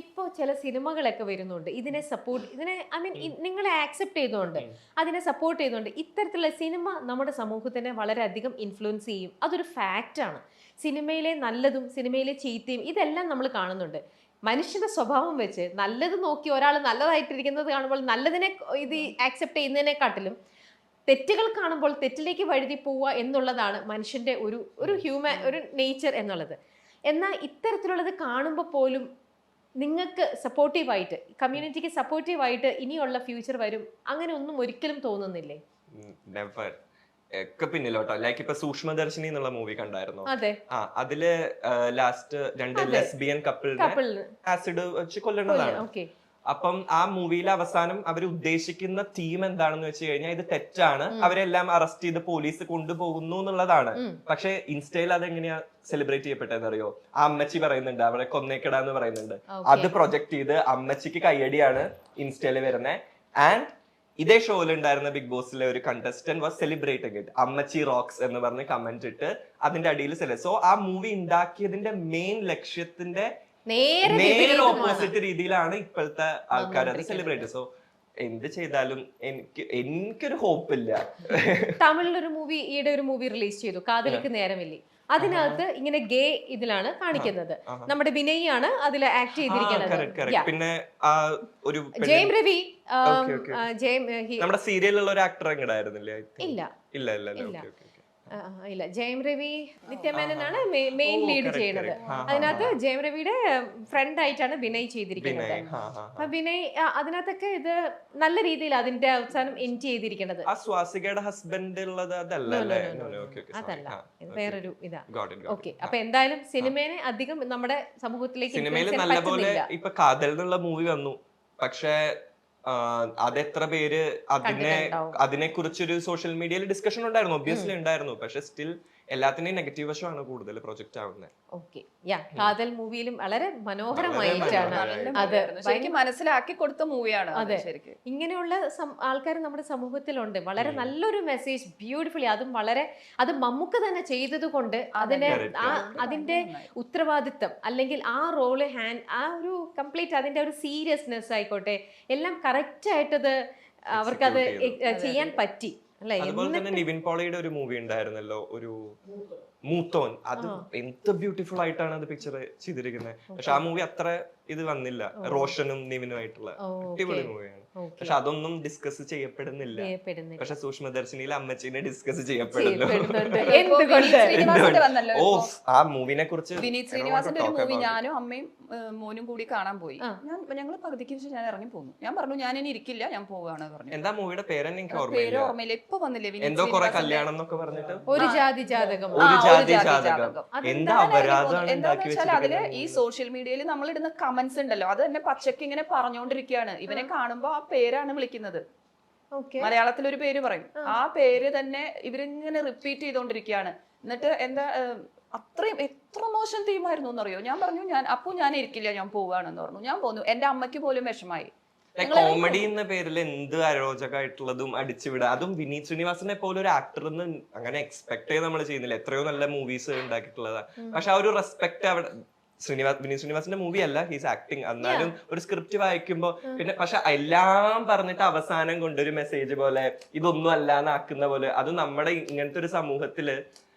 ഇപ്പോൾ ചില സിനിമകളൊക്കെ വരുന്നുണ്ട് ഇതിനെ സപ്പോർട്ട് ഇതിനെ ഐ മീൻ നിങ്ങളെ ആക്സെപ്റ്റ് ചെയ്തുകൊണ്ട് അതിനെ സപ്പോർട്ട് ചെയ്തുകൊണ്ട് ഇത്തരത്തിലുള്ള സിനിമ നമ്മുടെ സമൂഹത്തിനെ വളരെയധികം ഇൻഫ്ലുവൻസ് ചെയ്യും. അതൊരു ഫാക്റ്റാണ്. സിനിമയിലെ നല്ലതും സിനിമയിലെ ചീത്തയും ഇതെല്ലാം നമ്മൾ കാണുന്നുണ്ട്. മനുഷ്യന്റെ സ്വഭാവം വെച്ച് നല്ലത് നോക്കി ഒരാൾ നല്ലതായിട്ടിരിക്കുന്നത് കാണുമ്പോൾ നല്ലതിനെ ഇത് ആക്സെപ്റ്റ് ചെയ്യുന്നതിനെക്കാട്ടിലും തെറ്റുകൾ കാണുമ്പോൾ തെറ്റിലേക്ക് വഴുതി പോവുക എന്നുള്ളതാണ് മനുഷ്യന്റെ ഒരു ഹ്യൂമൻ ഒരു നേച്ചർ എന്നുള്ളത്. എന്നാൽ ഇത്തരത്തിലുള്ളത് കാണുമ്പോൾ പോലും നിങ്ങൾക്ക് സപ്പോർട്ടീവായിട്ട് കമ്മ്യൂണിറ്റിക്ക് സപ്പോർട്ടീവായിട്ട് ഇനിയുള്ള ഫ്യൂച്ചർ വരും അങ്ങനെ ഒന്നും ഒരിക്കലും തോന്നുന്നില്ലേ? ഒക്കെ പിന്നിലോട്ടോ. ലൈക്ക് ഇപ്പൊ സൂക്ഷ്മദർശിനി എന്നുള്ള മൂവി കണ്ടായിരുന്നു. അതെ, അതില് ലാസ്റ്റ് രണ്ട് ലെസ്ബിയൻ കപ്പിളിനെ ആസിഡ് വെച്ച് കൊല്ലുന്നതാണ്. അപ്പം ആ മൂവിയിലെ അവസാനം അവർ ഉദ്ദേശിക്കുന്ന തീം എന്താണെന്ന് വെച്ച് കഴിഞ്ഞാൽ ഇത് തെറ്റാണ്, അവരെല്ലാം അറസ്റ്റ് ചെയ്ത് പോലീസ് കൊണ്ടുപോകുന്നു എന്നുള്ളതാണ്. പക്ഷെ ഇൻസ്റ്റയിൽ അതെങ്ങനെയാ സെലിബ്രേറ്റ് ചെയ്യപ്പെട്ടതെന്ന് അറിയോ? ആ അമ്മച്ചി പറയുന്നുണ്ട് അവരെ കൊന്നേക്കടാന്ന് പറയുന്നുണ്ട്. അത് പ്രൊജക്ട് ചെയ്ത് അമ്മച്ചിക്ക് കയ്യടിയാണ് ഇൻസ്റ്റയിൽ വരുന്നത്. ആൻഡ് ഇതേ ഷോയിൽ ഉണ്ടായിരുന്ന ബിഗ് ബോസിലെ ഒരു കണ്ടസ്റ്റന്റ് വാസ് സെലിബ്രേറ്റിംഗ് ഇറ്റ്. അമ്മച്ചി റോക്സ് എന്ന് പറഞ്ഞ് കമന്റ് ഇട്ട് അതിന്റെ അടിയിൽ സോ ആ മൂവി ഉണ്ടാക്കിയതിന്റെ മെയിൻ ലക്ഷ്യത്തിന്റെ നേരെ ഓപ്പോസിറ്റ് രീതിയിലാണ് ഇപ്പോഴത്തെ ആൾക്കാർ അത് സെലിബ്രേറ്റ്. സോ എന്ത് ചെയ്താലും എനിക്കൊരു ഹോപ്പ് ഇല്ല. തമിഴിലൊരു മൂവി ഈയിടെ ഒരു മൂവി റിലീസ് ചെയ്തു, കാതലിക്ക് നേരമില്ലേ. അതിനകത്ത് ഇങ്ങനെ ഗേ ഇതിലാണ് കാണിക്കുന്നത്. നമ്മുടെ വിനയ് ആണ് അതിൽ ആക്ട് ചെയ്തിരിക്കുന്നത്. പിന്നെ ജയം രവി നമ്മുടെ സീരിയലിലുള്ള ഒരു ആക്ടർ എങ്ങടായിരുന്നില്ലേ? ഇല്ല, ജയം രവി നിത്യമേനനാണ് മെയിൻ ലീഡ് ചെയ്യുന്നത്. അതിനകത്ത് ജയം രവിയുടെ ഫ്രണ്ട് ആയിട്ടാണ് വിനയ് ചെയ്തിരിക്കുന്നത്. അപ്പൊ വിനയ് അതിനകത്തൊക്കെ ഇത് നല്ല രീതിയിൽ അതിന്റെ അവസാനം എൻഡ് ചെയ്തിരിക്കുന്നത്. അതല്ല, വേറൊരു ഇതാ. ഓക്കെ, അപ്പൊ എന്തായാലും സിനിമേനെ അധികം നമ്മുടെ സമൂഹത്തിലേക്ക് നല്ലപോലെ ഇപ്പൊ കാതൽ എന്നുള്ള മൂവി വന്നു. പക്ഷെ അതെത്ര പേര് അതിനെ കുറിച്ചൊരു സോഷ്യൽ മീഡിയയിൽ ഡിസ്കഷൻ ഉണ്ടായിരുന്നു, ഒബ്വിയസ്ലി ഉണ്ടായിരുന്നു. പക്ഷെ സ്റ്റിൽ എല്ലാത്തിന്റെയും നെഗറ്റീവ് വശമാണ് കൂടുതൽ പ്രൊജക്ട് ആവുന്നത്. കാതൽ മൂവിയിലും വളരെ മനോഹരമായിട്ടാണ് അത് മനസ്സിലാക്കി കൊടുത്ത മൂവിയാണ്. അതെ, ഇങ്ങനെയുള്ള ആൾക്കാർ നമ്മുടെ സമൂഹത്തിലുണ്ട്. വളരെ നല്ലൊരു മെസ്സേജ് ബ്യൂട്ടിഫുള്ളി, അതും അത് മമ്മൂക്ക തന്നെ ചെയ്തത് കൊണ്ട് അതിന്റെ ഉത്തരവാദിത്തം അല്ലെങ്കിൽ ആ റോള് ആ ഒരു കംപ്ലീറ്റ് അതിന്റെ ഒരു സീരിയസ്നെസ് ആയിക്കോട്ടെ എല്ലാം കറക്റ്റ് ആയിട്ടത് അവർക്കത് ചെയ്യാൻ പറ്റി. അതുപോലെ തന്നെ നിവിൻ പോളിയുടെ ഒരു മൂവി ഉണ്ടായിരുന്നല്ലോ, ഒരു മൂത്തോൻ. അത് എന്ത് ബ്യൂട്ടിഫുൾ ആയിട്ടാണ് അത് പിക്ചർ ചെയ്തിരിക്കുന്നത്. പക്ഷെ ആ മൂവി അത്ര ഇത് വന്നില്ല, റോഷനും നിവിനും ആയിട്ടുള്ള അടിപൊളി മൂവിയാണ്. പക്ഷെ അതൊന്നും ഡിസ്കസ് ചെയ്യപ്പെടുന്നില്ല. പക്ഷെ സൂക്ഷ്മദർശിനിയിൽ അമ്മച്ചിനെ ഡിസ്കസ് ചെയ്യപ്പെടുന്നു. ഓ, ആ മൂവിനെ കുറിച്ച് വിനീത് ശ്രീനിവാസന്റെ ഒരു മൂവി ഞാനും അമ്മയും മോനും കൂടി കാണാൻ പോയി. ഞങ്ങൾ പകുതിക്ക് വെച്ച് ഞാൻ ഇറങ്ങി പോന്നു. ഞാൻ പറഞ്ഞു ഞാൻ ഇനി ഇരിക്കില്ല, ഞാൻ പോവാണ് പറഞ്ഞു. എന്താ മൂവിയുടെ പേര്? എനിക്ക് ഓർമ്മയില്ല. ഇപ്പൊ വന്നില്ലേ എന്തോ കുറെ കല്യാണം എന്നൊക്കെ പറഞ്ഞിട്ട് ഒരു ജാതി ജാതകം. എന്താ അപരാധമാണ് ഉണ്ടാക്കി വെച്ചത്. അതില് ഈ സോഷ്യൽ മീഡിയയിൽ നമ്മൾ ഇടുന്ന കമന്റ്സ് ഉണ്ടല്ലോ, അത് തന്നെ പച്ചക്ക് ഇങ്ങനെ പറഞ്ഞുകൊണ്ടിരിക്കുകയാണ്. ഇവനെ കാണുമ്പോ ആ പേരാണ് വിളിക്കുന്നത്. മലയാളത്തിൽ ഒരു പേര് പറയും, ആ പേര് തന്നെ ഇവരിങ്ങനെ റിപ്പീറ്റ് ചെയ്തോണ്ടിരിക്കുകയാണ്. എന്നിട്ട് എന്താ അത്രയും എത്ര മോശം തീമായിരുന്നു എന്നറിയോ? ഞാൻ പറഞ്ഞു ഞാൻ ഇരിക്കില്ല, ഞാൻ പോവാണെന്ന് പറഞ്ഞു. ഞാൻ പോന്നു. എന്റെ അമ്മയ്ക്ക് പോലും വിഷമായി. കോമഡി എന്ന പേരിൽ എന്ത് അരോചകമായിട്ടുള്ളതും അടിച്ചുവിടുക, അതും വിനീത് ശ്രീനിവാസനെ പോലെ ഒരു ആക്ടർ അങ്ങനെ എക്സ്പെക്ട് ചെയ്ത് നമ്മൾ ചെയ്യുന്നില്ല. എത്രയോ നല്ല മൂവീസ് ഉണ്ടാക്കിയിട്ടുള്ളതാണ്. പക്ഷെ ആ ഒരു റെസ്പെക്ട് അവിടെ വിനീത് ശ്രീനിവാസന്റെ മൂവി അല്ല, ഹീസ് ആക്ടിങ്. എന്നാലും ഒരു സ്ക്രിപ്റ്റ് വായിക്കുമ്പോ പിന്നെ പക്ഷെ എല്ലാം പറഞ്ഞിട്ട് അവസാനം കൊണ്ടൊരു മെസ്സേജ് പോലെ ഇതൊന്നും അല്ലാന്നാക്കുന്ന പോലെ, അത് നമ്മുടെ ഇങ്ങനത്തെ ഒരു സമൂഹത്തില്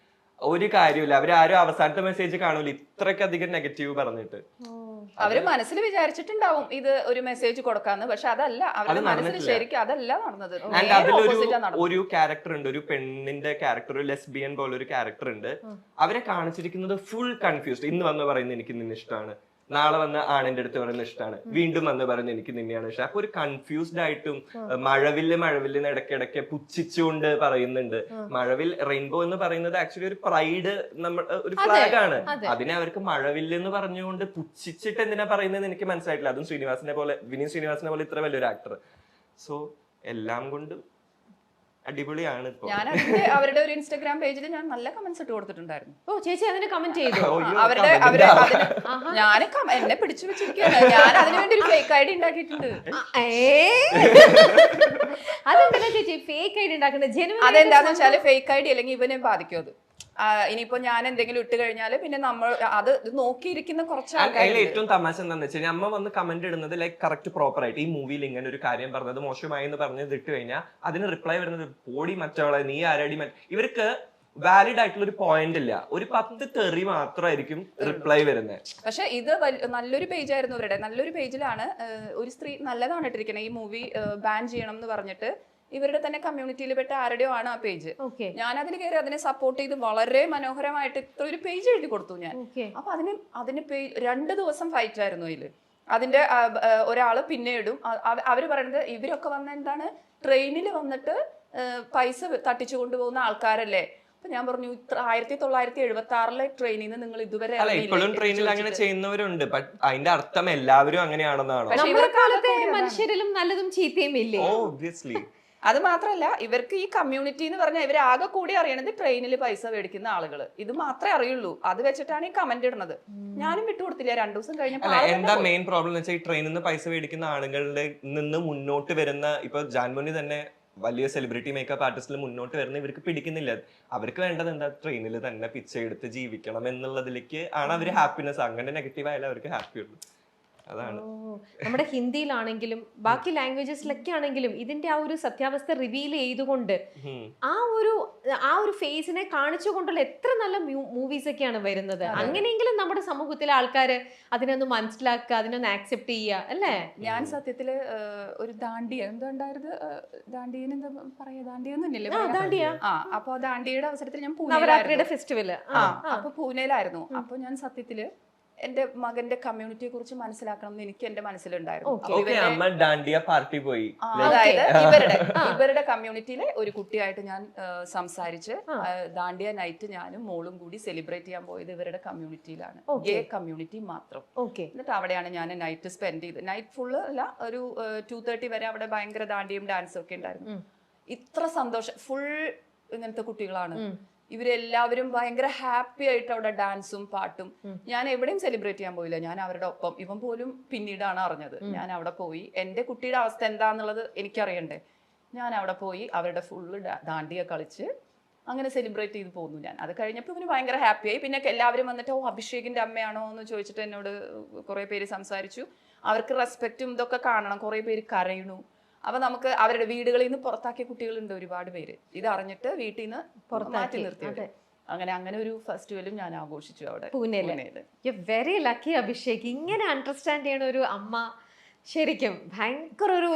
ഒരു കാര്യമില്ല. അവരാരും അവസാനത്തെ മെസ്സേജ് കാണൂല ഇത്രയ്ക്കധികം നെഗറ്റീവ് പറഞ്ഞിട്ട്. അവര് മനസ്സിൽ വിചാരിച്ചിട്ടുണ്ടാവും ഇത് ഒരു മെസ്സേജ് കൊടുക്കാന്ന്. പക്ഷെ അതല്ല, അവരുടെ മനസ്സിൽ ശരിക്കും അതല്ല നടന്നത്. ഒരു ക്യാരക്ടർ ഉണ്ട്, ഒരു പെണ്ണിന്റെ ക്യാരക്ടർ, ഒരു ലെസ്ബിയൻ പോലെ ഒരു ക്യാരക്ടർ ഉണ്ട്. അവരെ കാണിച്ചിരിക്കുന്നത് ഫുൾ കൺഫ്യൂസ്ഡ്. ഇന്ന് വന്ന് പറയുന്നത് എനിക്ക് നിന്നെ ഇഷ്ടമാണ്, നാളെ വന്ന് ആണിന്റെ അടുത്ത് പറയുന്നത് ഇഷ്ടമാണ്, വീണ്ടും വന്ന് പറയുന്നത് എനിക്ക് നിന്നെയാണ് ഇഷ്ടം. അപ്പൊ ഒരു കൺഫ്യൂസ്ഡ് ആയിട്ടും മഴവില്ല് ഇടയ്ക്കിടയ്ക്ക് പുച്ഛിച്ചുകൊണ്ട് പറയുന്നുണ്ട്. മഴവിൽ റെയിൻബോ എന്ന് പറയുന്നത് ആക്ച്വലി ഒരു പ്രൈഡ് ഒരു ഫ്ലാഗ് ആണ്. അതിനെ അവർക്ക് മഴവില്ല് എന്ന് പറഞ്ഞുകൊണ്ട് പുച്ഛിച്ചിട്ട് എന്തിനാ പറയുന്നത് എനിക്ക് മനസ്സിലായിട്ടില്ല. അതും വിനീത് ശ്രീനിവാസനെ പോലെ ഇത്ര വലിയൊരു ആക്ടർ. സോ എല്ലാം കൊണ്ടും അടിപൊളിയാണ്. ഞാൻ അവരുടെ ഒരു ഇൻസ്റ്റാഗ്രാം പേജിൽ ഞാൻ നല്ല കമന്റ്സ് ഇട്ട് കൊടുത്തിട്ടുണ്ടായിരുന്നു. ഓ ചേച്ചി അതിന് കമന്റ് ചെയ്തു? ഞാൻ എന്നെ പിടിച്ചു വെച്ചിരിക്കുകയാണ്. ഞാൻ അതിനു വേണ്ടി ഒരു ഫേക്ക് ഐഡി ഉണ്ടാക്കിയിട്ടുണ്ട്. അതെന്താ ചേച്ചി ഫേക്ക് ഐഡി ഉണ്ടാക്കുന്നത്? അതെന്താന്ന് വെച്ചാല് ഫേക്ക് ഐഡി അല്ലെങ്കിൽ ഇവനെ ബാധിക്കും. അത് ഇനിയിപ്പോ ഞാൻ എന്തെങ്കിലും ഇട്ട് കഴിഞ്ഞാല് പിന്നെ നമ്മൾ അത് നോക്കിയിരിക്കുന്ന കുറച്ച് അതിൽ ഏറ്റവും തമാശ എന്താണെന്ന് വെച്ച് കഴിഞ്ഞാൽ അമ്മ വന്ന് കമന്റ് ഇടുന്നത് ലൈക്ക് കറക്റ്റ് പ്രോപ്പർ ആയിട്ട് ഈ മൂവിയിൽ ഇങ്ങനെ ഒരു കാര്യം പറഞ്ഞത് മോശമായി എന്ന് പറഞ്ഞത് ഇട്ട് കഴിഞ്ഞാൽ അതിന് റിപ്ലൈ വരുന്നത് പോടി മറ്റവളെ നീ ആരടി ഇവർക്ക് വാലിഡ് ആയിട്ടുള്ള ഒരു പോയിന്റ് ഇല്ല, ഒരു 10 തെറി മാത്രമായിരിക്കും റിപ്ലൈ വരുന്നത്. പക്ഷെ ഇത് നല്ലൊരു പേജ് ആയിരുന്നു ഇവരുടെ. നല്ലൊരു പേജിലാണ് ഒരു സ്ത്രീ നല്ലതാണ് ഇട്ടിരിക്കുന്നത്, ഈ മൂവി ബാൻ ചെയ്യണം എന്ന് പറഞ്ഞിട്ട് ഇവരുടെ തന്നെ കമ്മ്യൂണിറ്റിയിൽ പെട്ട ആരുടെയോ ആണ് ആ പേജ്. ഞാൻ അതിൽ കയറി അതിനെ സപ്പോർട്ട് ചെയ്ത് വളരെ മനോഹരമായിട്ട് ഇത്ര ഒരു പേജ് എഴുതി കൊടുത്തു ഞാൻ. അപ്പൊ അതിന് 2 ദിവസം ഫൈറ്റ് ആയിരുന്നു അതില്. അതിന്റെ ഒരാള് പിന്നെ ഇടും, അവര് പറയുന്നത് ഇവരൊക്കെ വന്ന എന്താണ് ട്രെയിനിൽ വന്നിട്ട് പൈസ തട്ടിച്ചു കൊണ്ടുപോകുന്ന ആൾക്കാരല്ലേ. അപ്പൊ ഞാൻ പറഞ്ഞു 1976 ട്രെയിനിൽ നിന്ന് നിങ്ങൾ ഇതുവരെ ഇപ്പോഴും ട്രെയിനിൽ അങ്ങനെ ചെയ്യുന്നവരുണ്ട്. അതിന്റെ അർത്ഥം എല്ലാവരും അങ്ങനെയാണെന്നാണോ? മനുഷ്യരിലും നല്ലതും ചീത്തയും ഇല്ലേ? അത് മാത്രല്ല ഇവർക്ക് ഈ കമ്മ്യൂണിറ്റി എന്ന് പറഞ്ഞാൽ ഇവർ ആകെ കൂടി അറിയണത് ട്രെയിനിൽ പൈസ മേടിക്കുന്ന ആളുകൾ, ഇത് മാത്രമേ അറിയുള്ളൂ. അത് വെച്ചിട്ടാണ് ഈ കമന്റ് ഇടുന്നത്. ഞാനും വിട്ടുകൊടുത്തില്ല. 2 ദിവസം കഴിഞ്ഞപ്പോൾ എന്താ മെയിൻ പ്രോബ്ലം എന്ന് വെച്ചാൽ ഈ ട്രെയിനിൽ നിന്ന് പൈസ മേടിക്കുന്ന ആളുകളുടെ നിന്ന് മുന്നോട്ട് വരുന്ന, ഇപ്പൊ ജാൻമോനി തന്നെ വലിയ സെലിബ്രിറ്റി മേക്കപ്പ് ആർട്ടിസ്റ്റിൽ മുന്നോട്ട് വരുന്ന ഇവർക്ക് പിടിക്കുന്നില്ല. അവർക്ക് വേണ്ടത് എന്താ, ട്രെയിനിൽ തന്നെ പിച്ചെടുത്ത് ജീവിക്കണം എന്നുള്ളതിലേക്ക് ആണ് അവര് ഹാപ്പിനെസ്. അങ്ങനെ നെഗറ്റീവ് ആയാലും അവർക്ക് ഹാപ്പി ഉള്ളൂ. അതാണ് നമ്മുടെ ഹിന്ദിയിലാണെങ്കിലും ബാക്കി ലാംഗ്വേജസിലൊക്കെ ആണെങ്കിലും ഇതിന്റെ ആ ഒരു സത്യാവസ്ഥ റിവീൽ ചെയ്തുകൊണ്ട് ആ ഒരു ഫേസിനെ കാണിച്ചുകൊണ്ടുള്ള എത്ര നല്ല മൂവീസ് ഒക്കെയാണ് വരുന്നത്. അങ്ങനെയെങ്കിലും നമ്മുടെ സമൂഹത്തിലെ ആൾക്കാര് അതിനൊന്ന് മനസ്സിലാക്കുക, അതിനൊന്ന് ആക്സെപ്റ്റ് ചെയ്യുക അല്ലേ? ഞാൻ സത്യത്തില് ഒരു ദാണ്ടിയ എന്താണ്ടായിരുന്നു, ദാണ്ടിയന് എന്താ പറയാ, ദാണ്ടിയൊന്നുമില്ലല്ലേ? അപ്പൊ ദാണ്ടിയുടെ അവസരത്തിൽ ഞാൻ നവരാത്രിയുടെ ഫെസ്റ്റിവല് അപ്പൊ പൂനെയിലായിരുന്നു. അപ്പൊ ഞാൻ സത്യത്തില് എന്റെ മകന്റെ കമ്മ്യൂണിറ്റിയെ കുറിച്ച് മനസ്സിലാക്കണം എന്ന് എനിക്ക് എന്റെ മനസ്സിലുണ്ടായിരുന്നു. അതായത് ഇവരുടെ കമ്മ്യൂണിറ്റിയിലെ ഒരു കുട്ടിയായിട്ട് ഞാൻ സംസാരിച്ച് ദാണ്ടിയ നൈറ്റ് ഞാനും മോളും കൂടി സെലിബ്രേറ്റ് ചെയ്യാൻ പോയത് ഇവരുടെ കമ്മ്യൂണിറ്റിയിലാണ്, ഗേ കമ്മ്യൂണിറ്റി മാത്രം. എന്നിട്ട് അവിടെയാണ് ഞാൻ നൈറ്റ് സ്പെൻഡ് ചെയ്ത്. നൈറ്റ് ഫുള്ള് അല്ല, ഒരു 2:30 വരെ അവിടെ ഭയങ്കര ദാണ്ടിയും ഡാൻസും ഒക്കെ ഉണ്ടായിരുന്നു. ഇത്ര സന്തോഷം, ഫുൾ ഇങ്ങനത്തെ കുട്ടികളാണ് ഇവരെല്ലാവരും. ഭയങ്കര ഹാപ്പി ആയിട്ട് അവിടെ ഡാൻസും പാട്ടും. ഞാൻ എവിടെയും സെലിബ്രേറ്റ് ചെയ്യാൻ പോയില്ല, ഞാൻ അവരുടെ ഒപ്പം. ഇവൻ പോലും പിന്നീടാണ് അറിഞ്ഞത്. ഞാൻ അവിടെ പോയി എന്റെ കുട്ടിയുടെ അവസ്ഥ എന്താന്നുള്ളത് എനിക്കറിയണ്ടേ. ഞാൻ അവിടെ പോയി അവരുടെ ഫുള്ള് ദാണ്ടിയ കളിച്ച് അങ്ങനെ സെലിബ്രേറ്റ് ചെയ്ത് പോന്നു ഞാൻ. അത് കഴിഞ്ഞപ്പോൾ ഇവന് ഭയങ്കര ഹാപ്പിയായി. പിന്നെ എല്ലാവരും വന്നിട്ട് അഭിഷേകിന്റെ അമ്മയാണോ എന്ന് ചോദിച്ചിട്ട് എന്നോട് കുറെ പേര് സംസാരിച്ചു. അവർക്ക് റെസ്പെക്റ്റും ഇതൊക്കെ കാണണം. കുറെ പേര് കരയണു. അപ്പൊ നമുക്ക് അവരുടെ വീടുകളിൽ നിന്ന് പുറത്താക്കിയ കുട്ടികളുണ്ട് ഒരുപാട് പേര്. ഇത് അറിഞ്ഞിട്ട് വീട്ടിൽ നിന്ന് മാറ്റി നിർത്തിയത്. അങ്ങനെ ഒരു ഫെസ്റ്റിവലും ഞാൻ ആഘോഷിച്ചു അവിടെ പൂനെയില്. Very lucky Abhishek. ഇങ്ങനെ അണ്ടർസ്റ്റാൻഡ് ചെയ്യണ ഒരു അമ്മ ശരിക്കും ഭയങ്കര ഒരു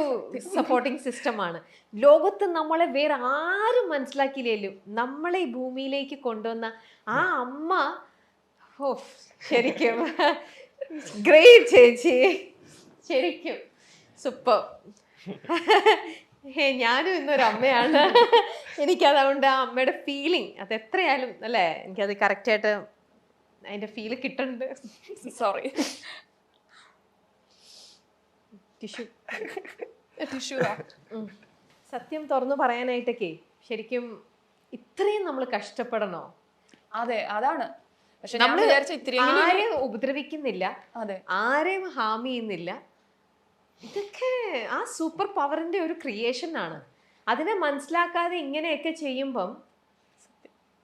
സപ്പോർട്ടിങ് സിസ്റ്റമാണ്. ലോകത്ത് നമ്മളെ വേറെ ആരും മനസ്സിലാക്കിയില്ലേലും നമ്മളെ ഈ ഭൂമിയിലേക്ക് കൊണ്ടുവന്ന ആ അമ്മ ശരിക്കും ഗ്രേറ്റ് ചേച്ചി, ശരിക്കും സൂപ്പർ. ഞാനും ഇന്നൊരു അമ്മയാണ്. എനിക്കതുകൊണ്ട് ആ അമ്മയുടെ ഫീലിംഗ് അത് എത്രയായാലും അല്ലേ, എനിക്കത് കറക്റ്റായിട്ട് അതിന്റെ ഫീല് കിട്ടുന്നുണ്ട്. സോറി, സത്യം തുറന്നു പറയാനായിട്ടൊക്കെ ശരിക്കും ഇത്രയും നമ്മൾ കഷ്ടപ്പെടണോ? അതെ, അതാണ്. പക്ഷെ നമ്മൾ ആരെയും ഉപദ്രവിക്കുന്നില്ല, ആരെയും ഹാം ചെയ്യുന്നില്ല. ഇതൊക്കെ ആ സൂപ്പർ പവറിന്റെ ഒരു ക്രിയേഷൻ ആണ്. അതിനെ മനസ്സിലാക്കാതെ ഇങ്ങനെയൊക്കെ ചെയ്യുമ്പം